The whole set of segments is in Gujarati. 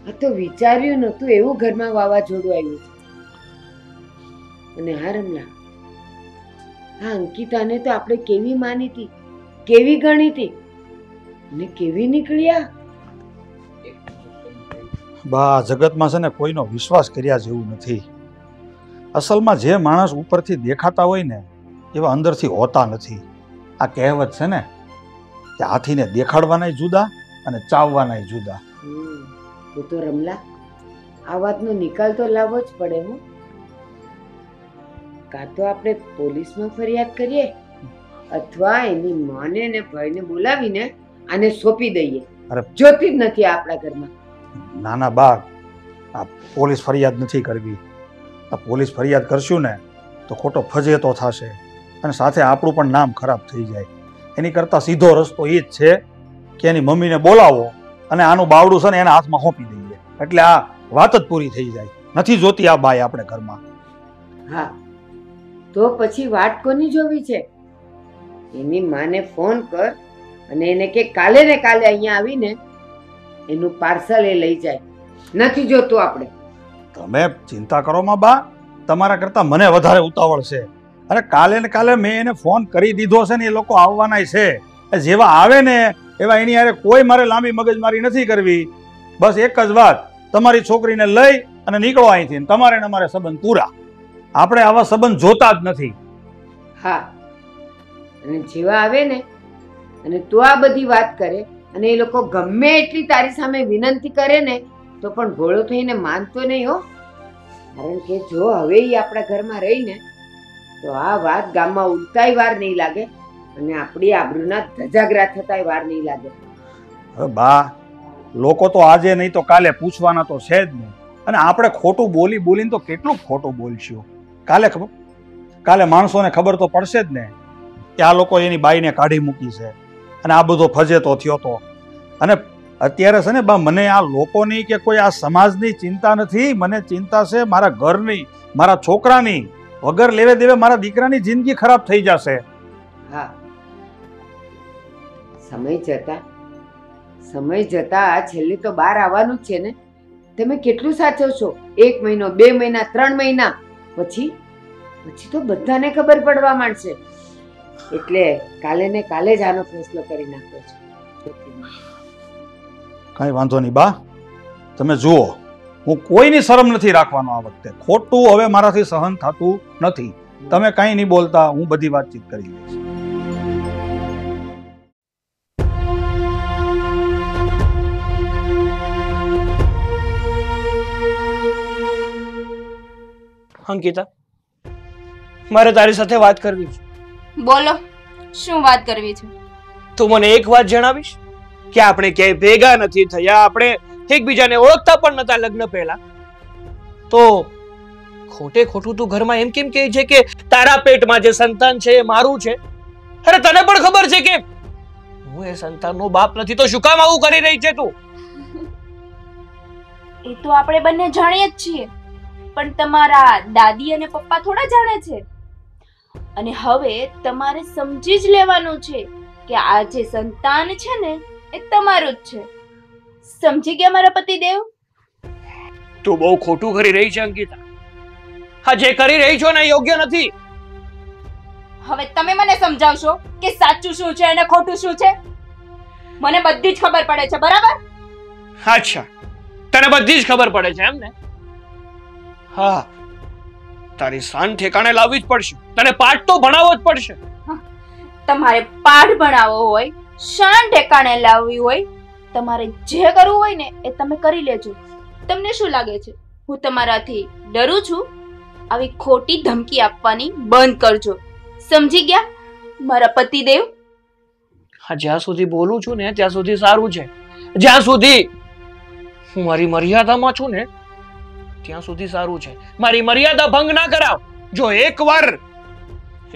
આ તો વિચાર્યું નતું એવું ઘરમાં વાવાઝોડું આવ્યું છે. અને હા રમલા, હા અંકિતાને તો આપણે કેવી માની હતી, કેવી ગણી હતી અને કેવી નીકળ્યા. બા જગતમાં છે ને કોઈનો વિશ્વાસ કર્યા જેવું નથી. અસલમાં જે માણસ ઉપરથી દેખાતા હોય ને એવા અંદરથી હોતા નથી. આ કહેવત છે ને કે હાથીને દેખાડવાનાય જુદા અને ચાવવાનાય જુદા. તો રમલા, આ વાતનો નિકાલ તો લાવવો જ પડે. હું કાં તો આપણે પોલીસમાં ફરિયાદ કરીએ અથવા એની માને ને ભાઈને બોલાવીને આને સોંપી દઈએ. અરે જોતી જ નથી આપણા ઘરમાં. નાના બા, આ પોલીસ ફરિયાદ નથી કરવી. આ પોલીસ ફરિયાદ કરશું ને તો ખોટો ફજેતો થશે અને સાથે આપણું પણ નામ ખરાબ થઈ જાય. એની કરતાં સીધો રસ્તો એ જ છે કે એની મમ્મીને બોલાવો અને આનું બાવડું છે ને એના હાથમાં સોંપી દઈએ, એટલે આ વાત જ પૂરી થઈ જાય. નથી જોતી આ બાઈ આપણે ઘરમાં. હા, તો પછી વાટ કોની જોવી છે? એની માને ફોન કર અને એને કે કાલે ને કાલે અહીંયા આવીને એનું પાર્સલ એ લઈ જાય. નથી જોતું આપણે. તમે ચિંતા કરો માં બા, તમારા કરતાં મને વધારે ઉતાવળ છે. અરે કાલે ને કાલે મેં એને ફોન કરી દીધો છે ને એ લોકો આવવાના છે. જેવા આવે ને એવા એની હારે કોઈ મારે લાંબી મગજમારી નથી કરવી. બસ એક જ વાત, તમારી છોકરીને લઈ અને નીકળો અહીંથી. તમારે ને અમારે સંબંધ પૂરા. આપણે આવા સંબંધ જોતા જ નથી. હા, અને જેવા આવે ને અને તું આ બધી વાત કરે અને એ લોકો ગમે એટલી તારી સામે વિનંતી કરે ને તો પણ ભોળો થઈને માનતો નહીં હો. કારણ કે જો હવે એ આપણા ઘરમાં રહીને તો આ વાત ગામમાં ઉડતાય વાર નહીં લાગે અને આપણી આબરૂના ધજાગરા થતાય વાર નહીં લાગે. બા, લોકો તો આજે નહીં તો કાલે પૂછવાના તો છે જ નહીં. અને આપણે ખોટું બોલીને તો કેટલું ખોટું બોલશું. કાલે માણસોને ખબર તો પડશે જ ને કે આ લોકો એની બાઈને કાઢી મૂકી છે અને આ બધો ફજેતો થયો તો. અને અત્યારે છે ને બા, મને આ લોકોની કે કોઈ આ સમાજની ચિંતા નથી. મને ચિંતા છે મારા ઘરની, મારા છોકરાની. વગર લેવે દેવે મારા દીકરાની જિંદગી ખરાબ થઈ જશે. હા, સમય જતા આ છેલ્લે તો બહાર આવવાનું જ છે ને. તમે કેટલું સાચવશો? 1 મહિનો, 2 મહિના, 3 મહિના પછી તો બધાને ખબર પડવા માંડશે. એટલે કાલે ને કાલે જ આનો ફેસલો કરી નાખો છો. કઈ વાંધો નહીં બા, તમે જુઓ, હું કોઈની શરમ નથી રાખવાનો આ વખતે. ખોટું હવે મારાથી સહન થતું નથી. તમે કઈ નહીં બોલતા, હું બધી વાતચીત કરી લઈશ. અંકિતા, મારે તારી સાથે વાત કરવી છે. બોલો, શું વાત કરવી છે? તું મને એક વાત જણાવીશ કે આપણે ક્યાંય ભેગા નથી થયા, આપણે એકબીજાને ઓળખતા પણ નતા લગ્ન પહેલા, તો ખોટે ખોટું તું ઘરમાં એમ કેમ કહે છે કે તારા પેટમાં જે સંતાન છે એ મારું છે? અરે તને પણ ખબર છે કે હું એ સંતાનનો બાપ નથી, તો શું કામ આવું કરી રહી છે તું? એ તો આપણે બંને જાણીએ જ છીએ, પણ તમારા દાદી અને પપ્પા થોડા જાણે છે. અને હવે તમારે સમજી જ લેવાનું છે કે આ જે સંતાન છે ને એ તમારું જ છે. સમજી ગયા મારા પતિદેવ? તું બહુ ખોટું કરી રહી છે અંકિતા. હા, જે કરી રહી છો ને યોગ્ય નથી. હવે તમે મને સમજાવશો કે સાચું શું છે અને ખોટું શું છે? મને બધી જ ખબર પડે છે, બરાબર? અચ્છા, તને બધી જ ખબર પડે છે એમ ને? હા, તારી શાન ઠેકાણે લાવવી જ પડશે. તને પાઠ તો ભણાવવો જ પડશે. તમારે પાઠ ભણાવવો હોય, શાન ઠેકાણે લાવવી હોય, તમારે જે કરવું હોય ને એ તમે કરી લેજો. તમને શું લાગે છે હું તમારાથી ડરું છું? આવી ખોટી ધમકી આપવાની બંધ કરજો. સમજી ગયા મારા પતિદેવ? હા, જ્યાં સુધી બોલું છું ને ત્યાં સુધી સારું છે. જ્યાં સુધી હું મારી મર્યાદામાં છું ને ત્યાં સુધી સારું છે. મારી મર્યાદા ભંગ ના કરાવ. જો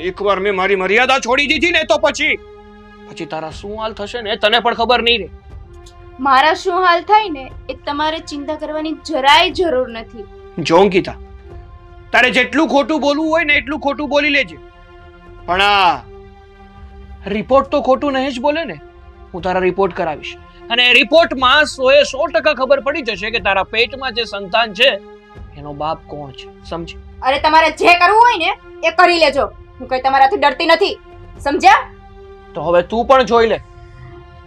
એકવાર મેં મારી મર્યાદા છોડી દીધી ને તો પછી તારા શું હાલ થશે ને તને પણ ખબર નહીં રહે. મારા શું હાલ થાય ને એ તમારે ચિંતા કરવાની જરાય જરૂર નથી. જો અંકિતા, તારે જેટલું ખોટું બોલવું હોય ને એટલું ખોટું બોલી લેજે, પણ આ રિપોર્ટ તો ખોટું નહીં જ બોલે ને. હું તારા રિપોર્ટ કરાવીશ. અને રિપોર્ટમાં 100% ખબર પડી જશે કે તારા પેટમાં જે સંતાન છે એનો બાપ કોણ છે. સમજી? અરે તમારે જે કરવું હોય ને એ કરી લેજો. હું કઈ તમારાથી ડરતી નથી, સમજ્યા? તો હવે તું પણ જોઈ લે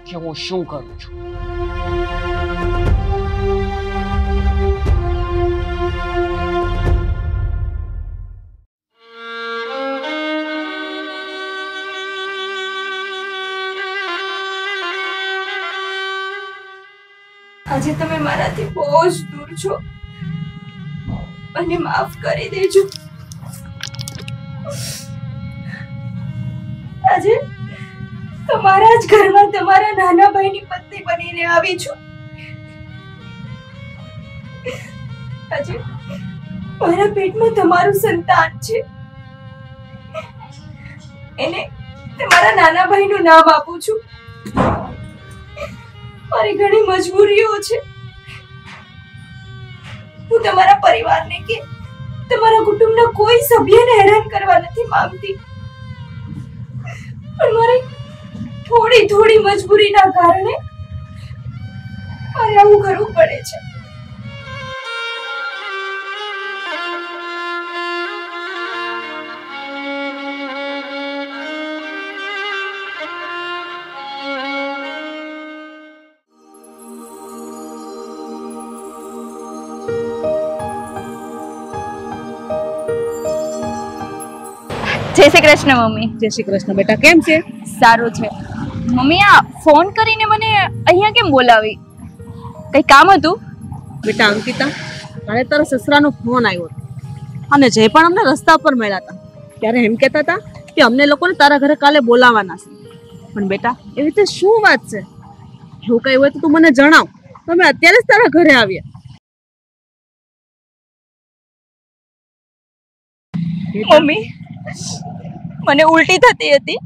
કે હું શું કરું છું. આજે તમે મારાથી બહુ જ દૂર છો, મને માફ કરી દેજો. આજે તમારા જ ઘરમાં તમારા નાના ભાઈની પત્ની બનીને આવી છું. આજે મારા પેટમાં તમારું સંતાન છે, એને તમારા નાના ભાઈનું નામ આપું છું. મારી ઘણી મજબૂરીઓ છે. હું તમારા પરિવારને કે તમારા કુટુંબના કોઈ સભ્યને હેરાન કરવા નથી માંગતી, પણ મારી થોડી મજબૂરીના કારણે મારે આવું કરવું પડે છે. જય શ્રી કૃષ્ણ મમ્મી. જય શ્રી કૃષ્ણ બેટા, કેમ છે? સારું છે મમ્મી. આ ફોન કરીને મને અહીંયા કેમ બોલાવી? કઈ કામ હતું? બેટા અંકિતા, કાલે તારા સસરાનો ફોન આવ્યો હતો અને જે પણ અમને રસ્તા પર મળ્યા હતા ત્યારે એમ કહેતા હતા કે અમને લોકોને તારા ઘરે કાલે બોલાવવાના છે. પણ બેટા એવી રીતે શું વાત છે? એવું કઈ હોય તો તું મને જણાવ, તો અમે અત્યારે જ તારા ઘરે આવ્યા. મમ્મી, મને ઉલટી થતી હતી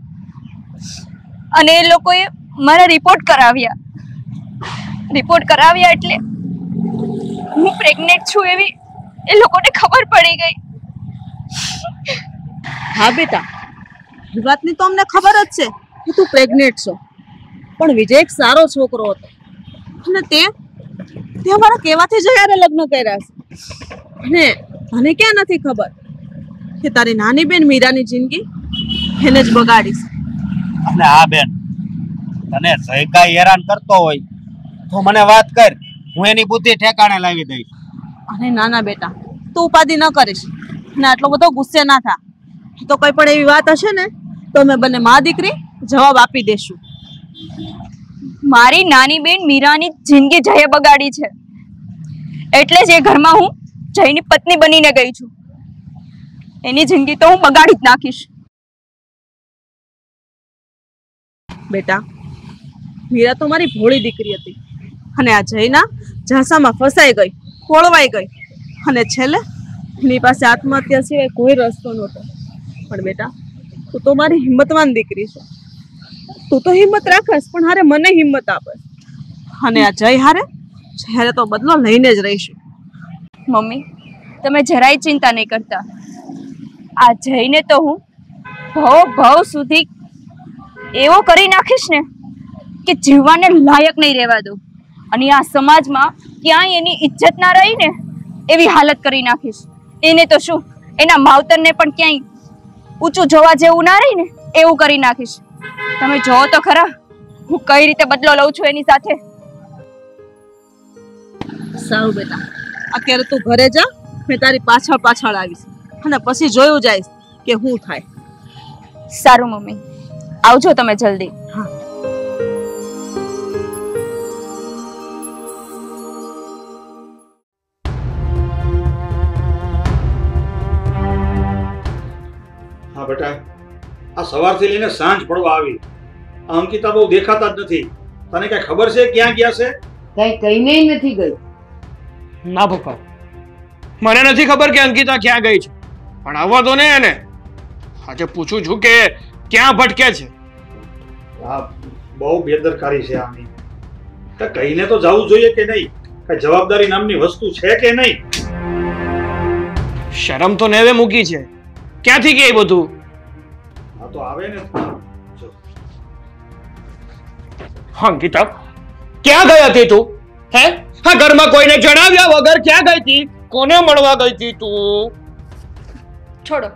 અને એ લોકોએ મારા રિપોર્ટ કરાવ્યા એટલે હું પ્રેગ્નેન્ટ છું એવી એ લોકોને ખબર પડી ગઈ. હા બેટા, એ વાતની તો અમને ખબર જ છે કે તું પ્રેગ્નેન્ટ છો, પણ વિજય એક સારો છોકરો હતો અને તે અમારા કહેવાથી જ યારે લગ્ન કર્યા છે. અને મને ક્યાં નથી ખબર કે તારી નાની બેન મીરાની જિંદગી એને જ બગાડીશ. અને હા બેન, તને જયકા હેરાન કરતો હોય તો મને વાત કર, હું એની બુદ્ધિ ઠેકાણે લાવી દઈશ. અને નાના બેટા, તું ઉપાધિ ન કરીશ અને આટલો બધો ગુસ્સે ના થા. તો કઈ પણ એવી વાત હશે ને તો અમે બંને મા દીકરી જવાબ આપી દેશું. મારી નાની બેન મીરાની જિંદગી જયે બગાડી છે, એટલે જ એ ઘરમાં હું જયની પત્ની બનીને ગઈ છું. એની જિંદગી તો હું બગાડી જ નાખીશ. બેટા, મીરા તો મારી ભોળી દીકરી હતી અને આ જયના ઝાંસામાં ફસાઈ ગઈ, ખોળવાઈ ગઈ અને છેલ્લે એની પાસે આત્મહત્યા સિવાય કોઈ રસ્તો નહોતો. પણ બેટા, તું તો મારી હિંમતવાન દીકરી છે. તું તો હિંમત રાખસ, પણ હારે મને હિંમત આપે. અને આ જય હારે તો બદલો લઈને જ રહીશું. મમ્મી, તમે જરાય ચિંતા નહીં કરતા. આ જઈને તો હું ભવ સુધી એવો કરી નાખીશ ને કે જીવવાને લાયક નહીં રહેવા દઉં, અને આ સમાજમાં ક્યાંય એની ઇજ્જત ના રહી ને એવી હાલત કરી નાખીશ. એને તો શું, એના માવતરને પણ ક્યાંય ઊંચું જોવા જેવું ના રહી ને એવું કરી નાખીશ. તમે જોવો તો ખરા હું કઈ રીતે બદલો લઉં છું એની સાથે. સારું બેટા, અત્યારે તું ઘરે જા, મેં તારી પાછળ આવીશ અને પછી જોયું જાય કે શું થાય. સારું મમ્મી, આવજો તમે જલ્દી. હા. હા બેટા, આ સવારથી લઈને સાંજ પડવા આવી, આ અંકિતા બહુ દેખાતા જ નથી. તને કઈ ખબર છે ક્યાં ગયા છે? કઈ કહીને નથી ગઈ. ના પપ્પા, મને નથી ખબર કે અંકિતા ક્યાં ગઈ છે, પણ આવવા દો ને એને. આજે પૂછું છું કે ક્યાં ભટકે છે. આ બહુ બેદરકારી છે આની. તો કહીને તો જવું જોઈએ કે નહીં? કઈ જવાબદારી નામની વસ્તુ છે કે નહીં? શરમ તો નેવે મૂકી છે, ક્યાંથી કે બધું? આ તો આવે ને. અંકિતા, ક્યાં ગઈ હતી તું? હે? હા, ઘરમાં કોઈને જણાવ્યા વગર ક્યાં ગઈ હતી? કોને મળવા ગઈ હતી તું? છોડો.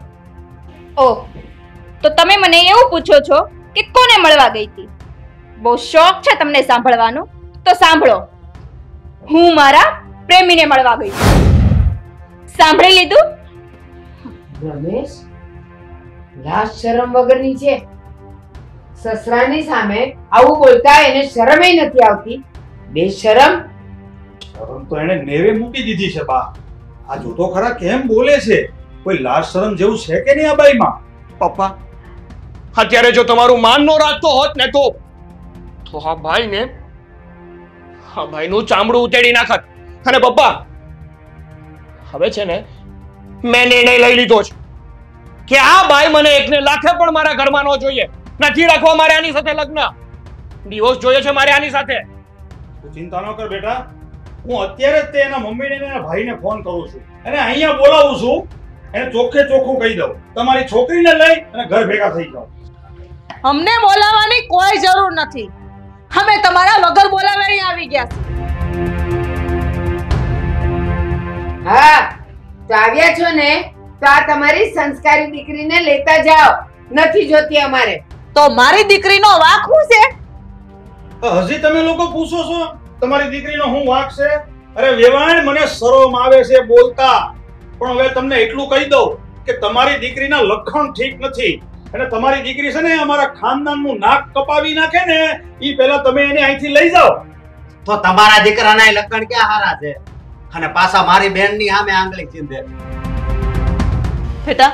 ઓહ, તો તમે મને એવું પૂછો છો કે કોને મળવા ગઈ હતી? બહુ શોખ છે તમને સાંભળવાનો, તો સાંભળો. હું મારા પ્રેમીને મળવા ગઈ હતી. સાંભળી લીધું? રમેશ, લાજ શરમ વગરની છે. સસરાની સામે આવું બોલતા એને શરમે નથી આવતી. બેશરમ. શરમ તો એને નેવે મૂકી દીધી છે બા. આ જો તો ખરા કેમ બોલે છે. કોઈ લાજ શરમ જેવું છે કે નહીં આ બાઈમાં? પપ્પા, અત્યારે જો તમારું માન નો રાખતો હોત ને તો આ ભાઈનું ચામડું ઉતેડી નાખત. અને પપ્પા, હવે છે ને મેં નિર્ણય લઈ લીધો છે કે આ ભાઈ મને એકને લાખે પણ મારા ઘરમાં ન જોઈએ. નથી રાખવા મારે આની સાથે લગ્ન. ડિવોર્સ જોઈએ છે મારે આની સાથે. તું ચિંતા ન કર બેટા. હું અત્યારે જ એના મમ્મીને અને એના ભાઈને ફોન કરું છું અને અહીંયા બોલાવું છું. એને ચોખ્ખે ચોખ્ખું કહી દઉં, તમારી છોકરીને લઈ અને ઘર ભેગા થઈ જાઓ. અમને બોલાવવાની કોઈ જરૂર નથી. અમે તમારા વગર બોલાવે અહીં આવી ગયા છીએ. હા, તો આવ્યા છો ને, તો આ તમારી સંસ્કારી દીકરીને લેતા જાઓ. નથી જોતી અમારે. તો મારી દીકરીનો વાંક શું છે? હજી તમે લોકો પૂછો છો તમારી દીકરીનો શું વાંક છે? અરે વેવાણ, મને શરમ આવે છે બોલતા. પણ હવે તમને એટલું કહી દઉં કે તમારી દીકરીના લક્ષણ ઠીક નથી. અને તમારી દીકરી છે ને અમારા ખાનદાનનું નાક કપાવી નાખે ને, ઈ પહેલા તમે એને અહીંથી લઈ જાઓ. તો તમારા દીકરાના લક્ષણ ક્યાં હારા છે? અને પાછા મારી બેનની સામે આંગળી ચીંધે. બેટા,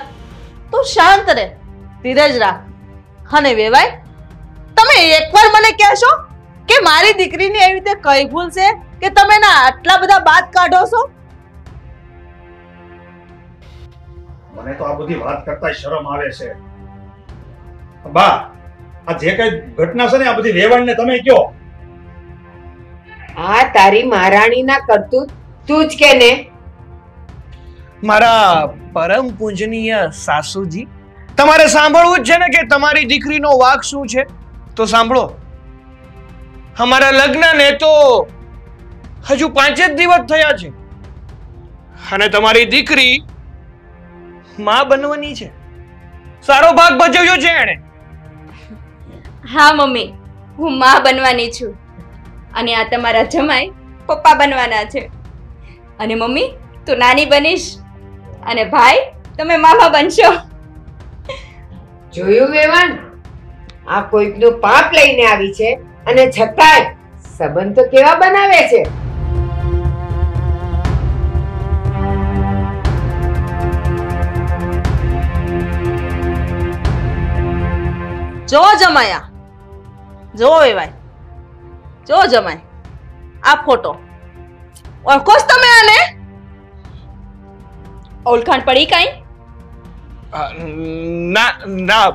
તું શાંત રહે, ધીરજ રાખ. અને વેવાય, તમે એકવાર મને કહેશો કે મારી દીકરીની એવી રીતે કઈ ભૂલ છે કે તમે ના આટલા બધા બાદ કાઢો છો? મને તો આ બધી વાત કરતા શરમ આવે છે. બા, આ જે કઈ ઘટના છે ને આ બધી વેવાણને તમે કયો. આ તારી મહારાણીના કરતૂત તું જ કે ને. મારા પરમ પૂજનીય સાસુજી, તમારે સાંભળવું જ છે ને કે તમારી દીકરીનો વાંક શું છે? તો સાંભળો. અમારા લગ્નને તો હજુ 5 જ દિવસ થયા છે અને તમારી દીકરી માં બનવાની છે. સારો ભાગ ભજવ્યો છે એણે. હા મમ્મી, હું માં બનવાની છું અને આ તમારા જમાઈ પપ્પા બનવાના છે. અને મમ્મી, તું નાની બનીશ અને ભાઈ તમે મામા બનશો. જોયું વેવાણ, આ કોઈકનું પાપ લઈને આવી છે અને છતાંય સંબંધ તો કેવા બનાવે છે. જો જમાયા, જો વેવાય, જો જમાય, આ ફોટો ઓળખો છો તમે આને? ઓળખાણ પડી કાંઈ? ના ના,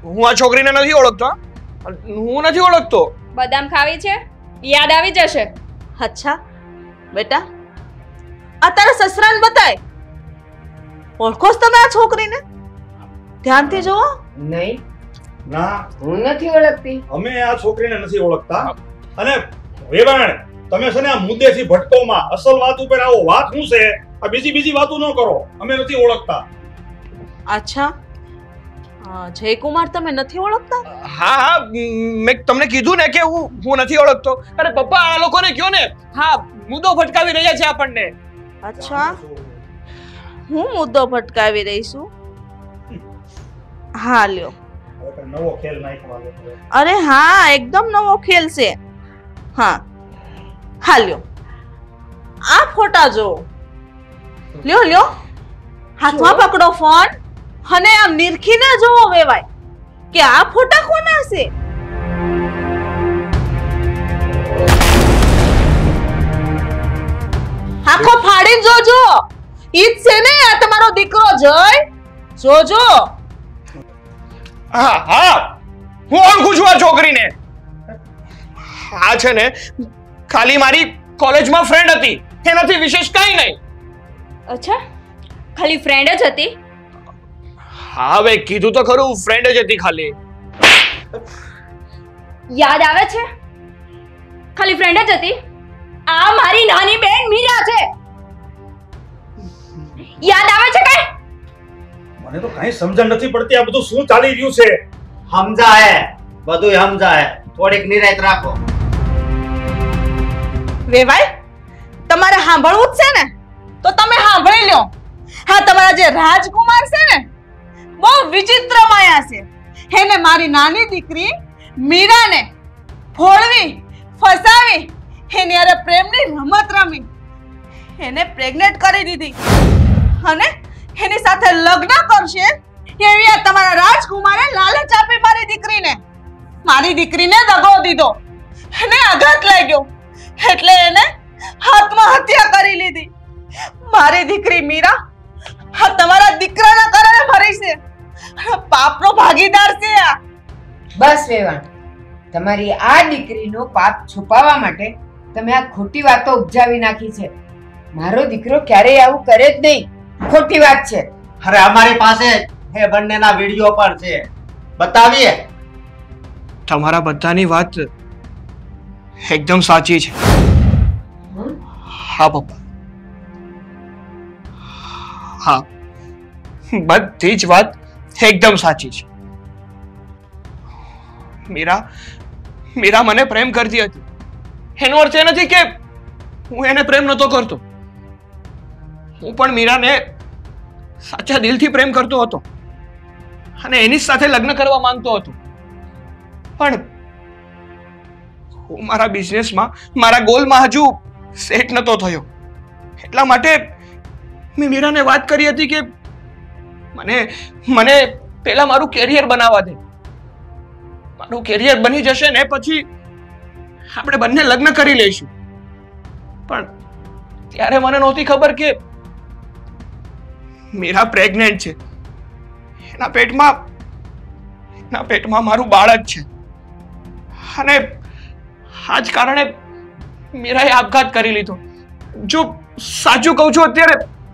હું આ છોકરીને નથી ઓળખતો. હું નથી ઓળખતો. બદામ ખાવી છે? યાદ આવી જશે. અચ્છા બેટા, આ તારા સસરાને બતાય. ઓળખો છો તમે આ છોકરીને? ધ્યાનથી જુઓ. નહીં, ના, હું નથી ઓળખતી. અમે આ છોકરીને નથી ઓળખતા. અને વેવાણ, તમે છે ને આ મુદ્દેથી ભટકોમાં અસલ વાત ઉપર આવો. વાત શું છે? આ બીજી વાતો ન કરો. અમે નથી ઓળખતા. અચ્છા, જયકુમાર તમે નથી ઓળખતા? હા હા, મેં તમને કીધું ને કે હું નથી ઓળખતો. અરે પપ્પા, આ લોકોને કયો ને. હા, મુદ્દો ભટકાવી રહ્યા છે આપણને. અચ્છા, હું મુદ્દો ભટકાવી રહી છું? હા લ્યો. હવે નવો ખેલ નાખવાનો છે. અરે હા, એકદમ નવો ખેલ છે. હા હા, લ્યો આ ફોટા જો. લ્યો લ્યો, હાથમાં પકડો ફોન અને આમ નિરખીને જોવો વેવાય કે આ ફોટા કોના છે. આંખો ફાડીને જોજો. ઈ જ છે ને આ તમારો દીકરો જય? જોજો. હા હા, હું ઓળખું છું આ છોકરીને. આ છે ને ખાલી મારી કોલેજમાં ફ્રેન્ડ હતી, એનાથી વિશેષ કાંઈ નહીં. અચ્છા, ખાલી ફ્રેન્ડ જ હતી? હા, હવે કીધું તો ખરું, ફ્રેન્ડ જ હતી ખાલી. યાદ આવે છે? ખાલી ફ્રેન્ડ જ હતી? આ મારી નાની બેન મીરા છે. યાદ આવે છે કઈ? મને તો કઈ સમજણ નથી પડતી આ બધું શું ચાલી રહ્યું છે. સમજાય બધું સમજાય, થોડીક નિરાયત રાખો. વેવાઈ, તમારે સાંભળવું જ છે ને તો તમે સાંભળી લ્યો. હા, તમારા જે રાજકુમાર છે ને બહુ વિચિત્ર માયા છે. એને મારી નાની દીકરી મીરાને ફોડવી, ફસાવી, એની હારે પ્રેમની રમત રમી, એને પ્રેગ્નેન્ટ કરી દીધી અને એની સાથે લગ્ન કરશે એવી આ તમારા રાજકુમારે લાલચ આપી મારી દીકરીને દગો દીધો, એને આઘાત લાગ્યો એટલે એને આત્મહત્યા કરી લીધી. મારી દીકરી મીરા આ તમારા દીકરાના કારણે મરી છે. પાપનો ભાગીદાર છે આ. બસ વેવાણ, તમારી આ દીકરીનો પાપ છુપાવવા માટે તમે આ ખોટી વાતો ઉપજાવી નાખી છે. મારો દીકરો ક્યારેય આવું કરે જ નહીં. ખોટી વાત છે. અરે અમારી પાસે એ બંનેના વિડીયો પણ છે, બતાવીએ. તમારા બધાની વાત એકદમ સાચી છે. હા પપ્પા, હા, બધી જ વાત એકદમ સાચી છે. મીરા મને પ્રેમ કરતી હતી. એનો અર્થ એ નથી કે હું એને પ્રેમ નતો કરતો. હું પણ મીરાને સાચા દિલથી પ્રેમ કરતો હતો અને એની સાથે લગ્ન કરવા માંગતો હતો. પણ હું મારા બિઝનેસમાં, મારા ગોલમાં હજુ સેટ નતો થયો. એટલા માટે મેં મીરાને વાત કરી હતી કે મને પહેલા મારું કેરિયર બનાવવા દે. મારું કેરિયર બની જશે ને પછી આપણે બંને લગ્ન કરી લઈશું. પણ ત્યારે મને નહોતી ખબર કે મીરા પ્રેગ્નેન્ટ છે. એના પેટમાં મારું બાળક છે અને આ જ કારણે મીરાએ આપઘાત કરી લીધો. જો સાચું કહું છું,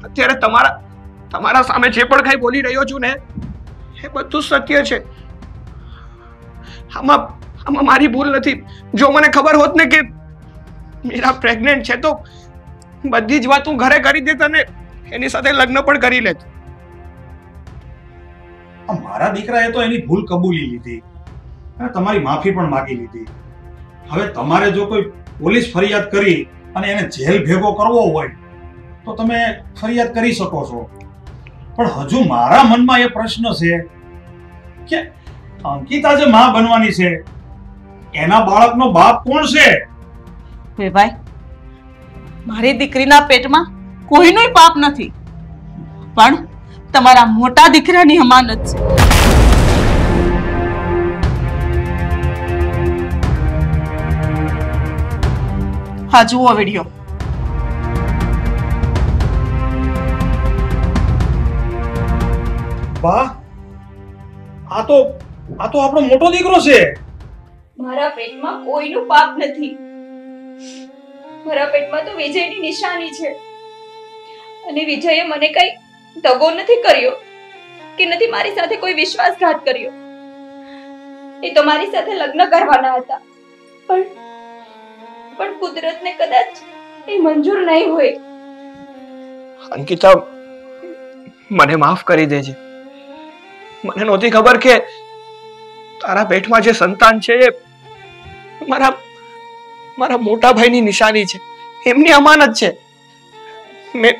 અત્યારે તમારા સામે જે પણ કઈ બોલી રહ્યો છું ને એ બધું સત્ય છે. આમાં મારી ભૂલ નથી. જો મને ખબર હોત ને કે મીરા પ્રેગ્નેન્ટ છે તો બધી જ વાત હું ઘરે કરી દેત અને એની સાથે લગ્ન પણ કરી લેત. મારા દીકરાએ તો એની ભૂલ કબૂલી લીધી અને તમારી માફી પણ માંગી લીધી. હવે તમારે જો કોઈ પોલીસ ફરિયાદ કરી અને એને જેલ ભેગો કરવો હોય તો તમે ફરિયાદ કરી શકો છો. પણ હજુ મારા મનમાં એ પ્રશ્ન છે કે અંકિતા જે માં બનવાની છે એના બાળકનો બાપ કોણ છે? ભાઈ, મારી દીકરીના પેટમાં કોઈનું પાપ નથી, પણ તમારા મોટા દીકરાની અમાનત છે. હા, જુઓ વિડીયો. બા, આ તો આપણો મોટો દીકરો છે. મારા પેટમાં કોઈનું પાપ નથી. મારા પેટમાં તો વિજયની નિશાની છે અને વિજયે મને કઈ દગો નથી કર્યો કે નથી મારી સાથે કોઈ વિશ્વાસઘાત કર્યો. એ તો મારી સાથે લગ્ન કરવાના હતા, પણ કુદરતને કદાચ એ મંજૂર નહીં હોય. અંકિતા, મને માફ કરી દેજે. મને નહોતી ખબર કે તારા પેટમાં જે સંતાન છે એ મારા મોટા ભાઈની નિશાની છે, એમની અમાનત છે. મેં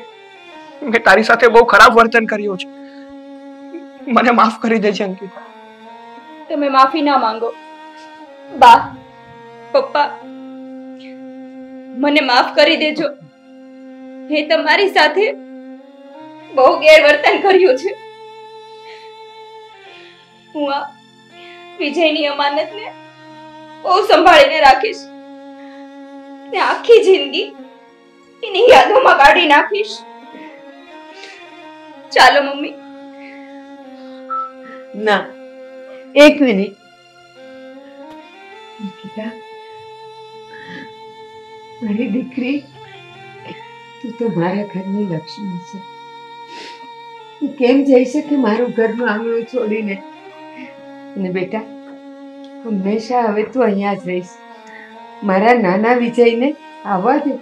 તારી સાથે બહુ ખરાબ વર્તન કર્યું છે. મને માફ કરી દેજે અંકિતા. તમે માફી ના માંગો. બા, પપ્પા, મને માફ કરી દેજો. મેં તમારી સાથે બહુ ગેરવર્તન કર્યું છે. હું આ વિજયની અમાનતને બહુ સંભાળીને રાખીશ ને આખી જિંદગી એની યાદોમાં કાઢી નાખીશ. ચાલો મમ્મી. ના, એક મિનિટ. અંકિતા, મારી દીકરી, તું તો મારા ઘરની લક્ષ્મી છે. તું કેમ જઈ શકે મારું ઘરનું આંગણું છોડીને? અને બેટા, હંમેશા હવે તું અહીંયા જ રહીશ. મારા નાના વિજયને આવવા દે.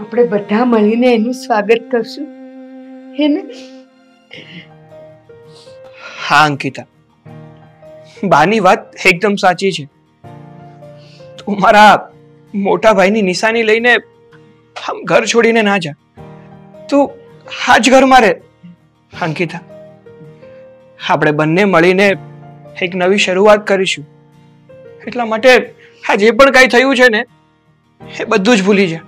આપણે બધા મળીને એનું સ્વાગત કરશું, હે ને? હા અંકિતા, બાની વાત એકદમ સાચી છે. તું મારા મોટા ભાઈની નિશાની લઈને આમ ઘર છોડીને ના જા. તું આ જ ઘરમાં રહે. અંકિતા, આપણે બંને મળીને એક નવી શરૂઆત કરીશું. એટલા માટે આ જે પણ કાંઈ થયું છે ને એ બધું જ ભૂલી જા.